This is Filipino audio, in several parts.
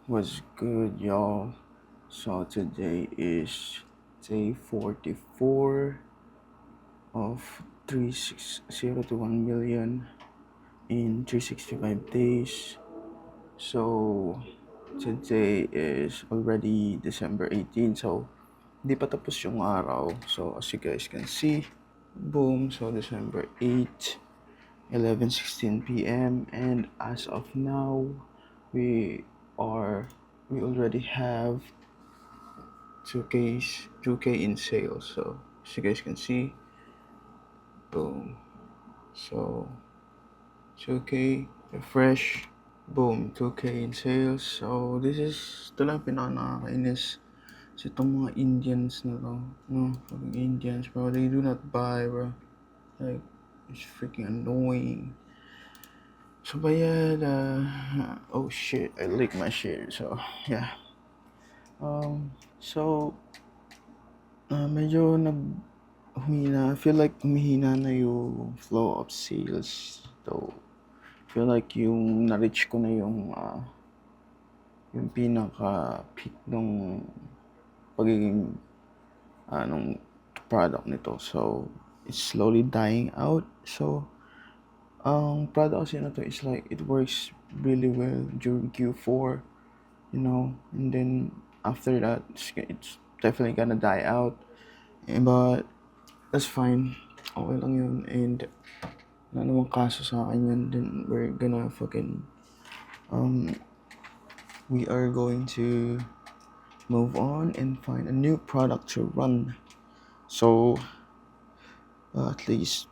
What's good, y'all? So today is day 44 of 360 to 1 million in 365 days. So today is already December 18, so di pa tapos yung araw. So as you guys can see, boom, so December 8, 11:16 p.m. and as of now, we we already have 2K in sales. So as you guys can see, boom. So 2K refresh, boom, 2K in sales. So this is ito lang pinaka-nakakainis sa itong mga Indians na to, no? Fucking Indians, bro. They do not buy, bro. Like, it's freaking annoying. So bayad, oh shit, I licked my shit. So yeah. So medyo humina. I feel like humihina na yung flow of sales. So, feel like yung na-reach ko na yung pinaka-peak nung pagiging nung product nito. So, it's slowly dying out. So, ang product kasi na to is like, it works really well during Q4, you know, and then after that, it's definitely gonna die out. But, that's fine. Okay lang yun. And wala namang kaso sa akin yun. Then we're gonna we are going to move on and find a new product to run. So at least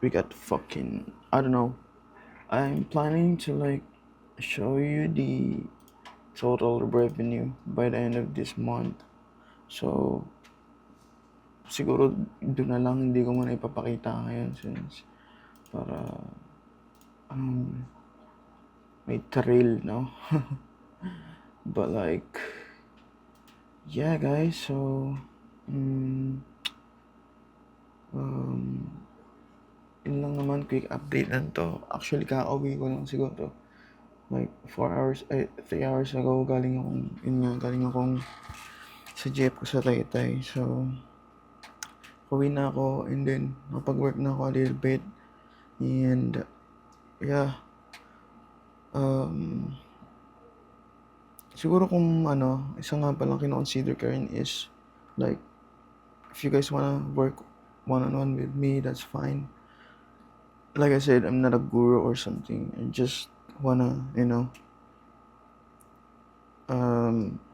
we got I don't know. I'm planning to like show you the total revenue by the end of this month. So siguro doon na lang, hindi ko muna ipapakita ngayon since para may thrill, no? But like, yeah guys, so yun lang naman, quick update lang to. Actually, kakauwi ko lang siguro like 3 hours ago. Galing akong sa jeep ko sa Taytay. So uwi na ako and then napag-work na ako a little bit. And yeah, siguro kung isa nga palang kino-consider ko rin is like, if you guys wanna work one-on-one with me, that's fine. Like I said, I'm not a guru or something. I just wanna,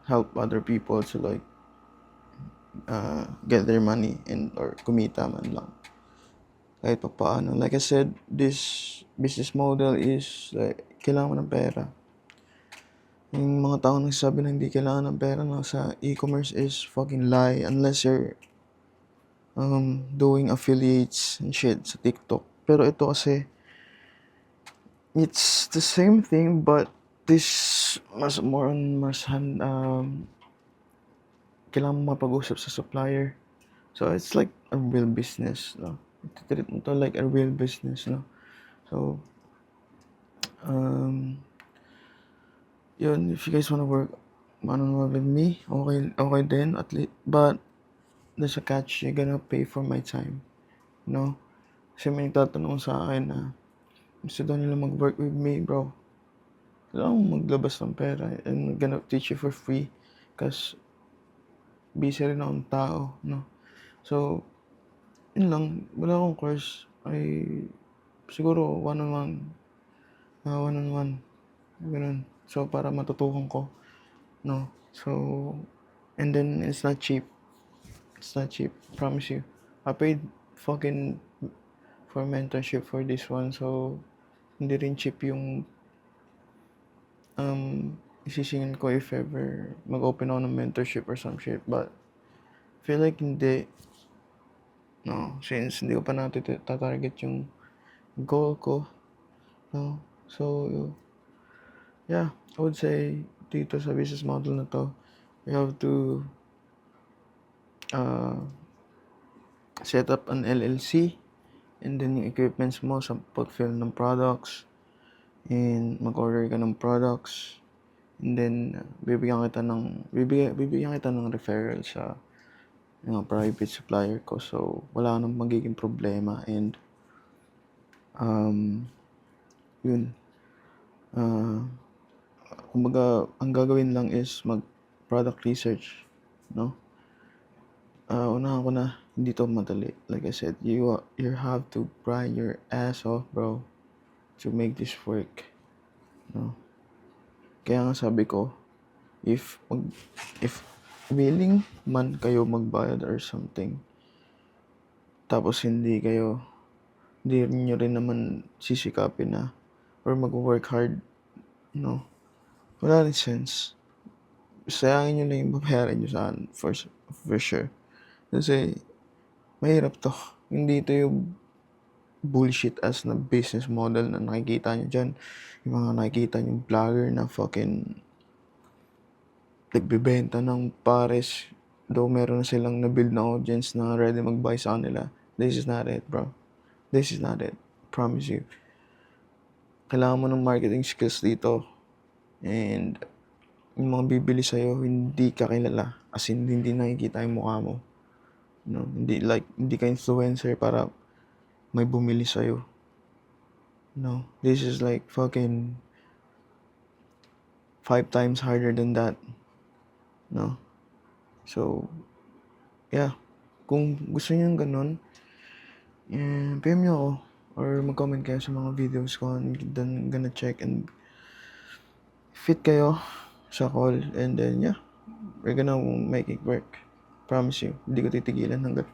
help other people to like get their money and or kumita man lang. Kahit pa paano. Like I said, this business model is like, kailangan mo ng pera. Yung mga taong nagsasabi na hindi kailangan ng pera na sa e-commerce is fucking lie unless you're doing affiliates and shit sa TikTok. Pero ito kasi, it's the same thing but this kailangan mo mapag-usap sa supplier. So it's like a real business, no? Treat mo to like a real business, no? So yun, if you guys wanna work one-on-one with me, okay din at least, but there's a catch, you're gonna pay for my time, no? Kasi may nagtatanong sa akin na gusto daw nila mag-work with me, bro. Kailangan mo maglabas ng pera. I'm gonna teach you for free kasi busy rin akong tao, no? So, yun lang. Wala akong course. Siguro one-on-one. Ganun. So, para matutukan ko, no? So, and then it's not cheap. It's not cheap. Promise you. I paid fucking for mentorship for this one. So, hindi rin cheap yung isisingin ko if ever mag-open ako ng mentorship or some shit. But, feel like hindi. No, since hindi ko pa natin tatarget yung goal ko. No? So, yeah, I would say dito sa business model na to, you have to set up an LLC and then yung equipments mo sa pag-fill ng products and mag-order ka ng products And then, bibigyan kita ng referral sa mga private supplier ko. So, wala nang magiging problema. And, yun. Kumbaga, ang gagawin lang is mag-product research, no? Unahan ko na, hindi to madali. Like I said, you have to grind your ass off, bro, to make this work, no? Kaya nga sabi ko, if willing man kayo magbayad or something, tapos hindi nyo rin naman sisikapin na or mag-work hard, no? Wala rin sense. Sayangin nyo lang yung babayaran nyo sa akin, for sure. Kasi, mahirap to. Hindi to yung bullshit as na business model na nakikita nyo dyan. Yung mga nakikita nyo vlogger na fucking nagbibenta ng pares. Though meron na silang na-build na audience na ready mag-buy sa kanila. This is not it, bro. This is not it. Promise you. Kailangan mo ng marketing skills dito. And yung mga bibili sa'yo, hindi ka kilala. As in, hindi nakikita yung mukha mo. No, hindi ka influencer para may bumili sa'yo. No, this is like fucking 5 times harder than that. No? So, yeah. Kung gusto niyo ng ganun, PM nyo ako. Or mag-comment kayo sa mga videos ko. And then, gonna check and fit kayo sa call. And then, yeah. We're gonna make it work. Promise you. Hindi ko titigilan hanggat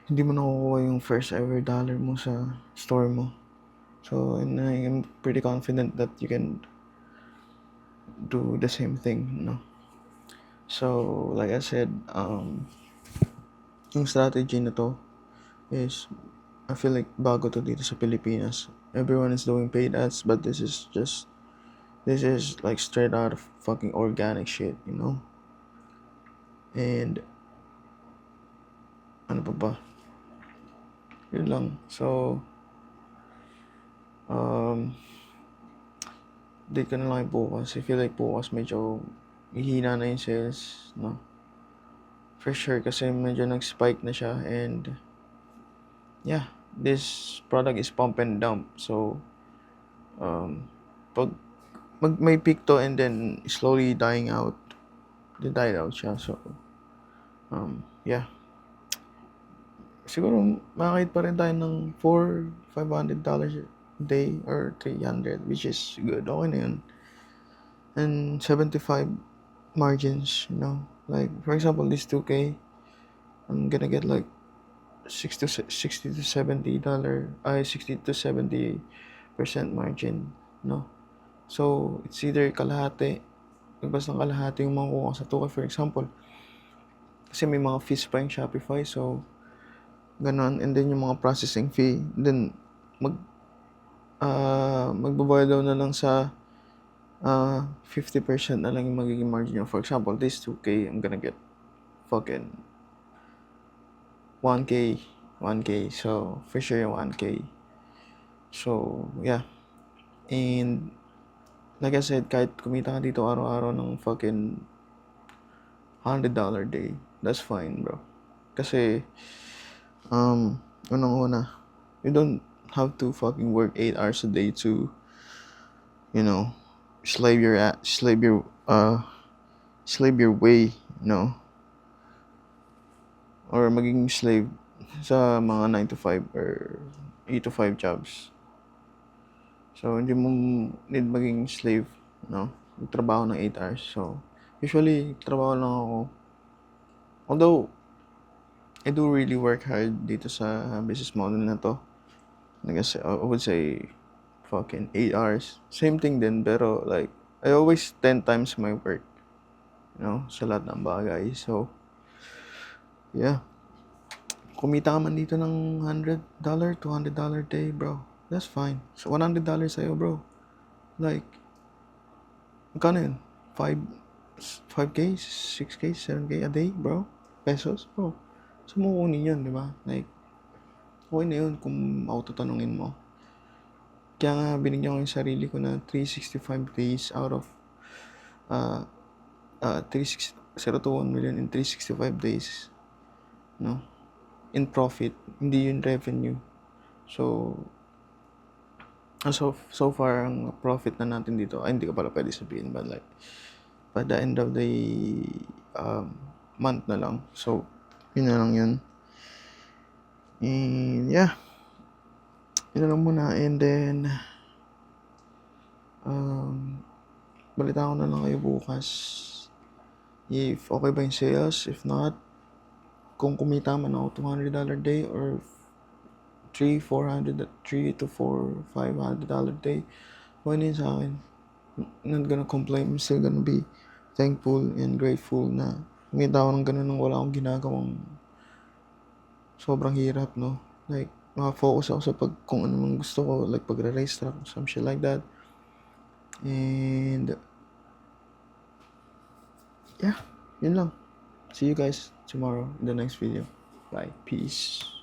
hindi mo nakukuha yung first ever dollar mo sa store mo. So, and I'm pretty confident that you can do the same thing, no? So, like I said, yung strategy na to is, I feel like bago to dito sa Pilipinas. Everyone is doing paid ads, but this is like straight out of fucking organic shit, you know? And, ano pa ba? Yun lang. So, date ko na lang yung bukas. I feel like bukas medyo hihina na yung sales, no? For sure, kasi medyo nag-spike na siya. And, yeah, this product is pump and dump. So, pag may peak to and then slowly dying out, died out siya. So, yeah. Siguro, makakait pa rin tayo ng $500 a day or 300, which is good. Okay na yun. And 75 margins, you know. Like, for example, this 2K, I'm gonna get like $60 to $70, 60 to 70% margin, no? So, it's either kalahati, basta kalahati yung makukuha sa 2K, for example. Kasi may mga fees pa yung Shopify, so, ganon. And then yung mga processing fee, then magbabayad daw na lang sa 50% na lang yung magiging margin nyo. For example, this 2K, I'm gonna get fucking 1K. So, for sure yung 1K. So, yeah. And, like I said, kahit kumita ka dito araw-araw ng fucking $100 day, that's fine, bro. Kasi, unang-una, you don't have to fucking work 8 hours a day to, you know, slave your way, you know, or maging slave sa mga 9 to 5 or 8 to 5 jobs. So, hindi mo need maging slave, no? Magtrabaho ng 8 hours. So, usually, trabaho lang ako. Although, I do really work hard dito sa business model na to. Like I would say, fucking 8 hours. Same thing din, pero like, I always 10 times my work. You know, sa lahat ng bagay. So, yeah. Kumita ka man dito ng $100, $200 day, bro. That's fine. So, $100 sa'yo, bro. Like, magkano yun? 5K, 6K, 7K a day, bro? Pesos, bro. So, makukunin yun, di ba? Like, okay na yun kung autotanungin mo. Kaya nga, binigyan ko yung sarili ko na 365 days out of uh, 0 to 1 million in 365 days, no? In profit, hindi yun revenue. So, so far, ang profit na natin dito, ay hindi ko pala pwede sabihin, but like, by the end of the month na lang. So, yun na lang yun. And yeah, yun na lang muna. And then, balita ko na lang kayo bukas. If okay ba yung sales, if not, kung kumita man ako $200 day or $300, $400, $300 to $500 day, why na yun sa akin? I'm not gonna complain. I'm still gonna be thankful and grateful na kumita ako ng ganun nang wala akong ginagawang sobrang hirap, no? Like, makafocus ako sa kung ano mang gusto ko, like pagre-race track, some shit like that. And yeah, yun lang. See you guys tomorrow in the next video. Bye. Peace.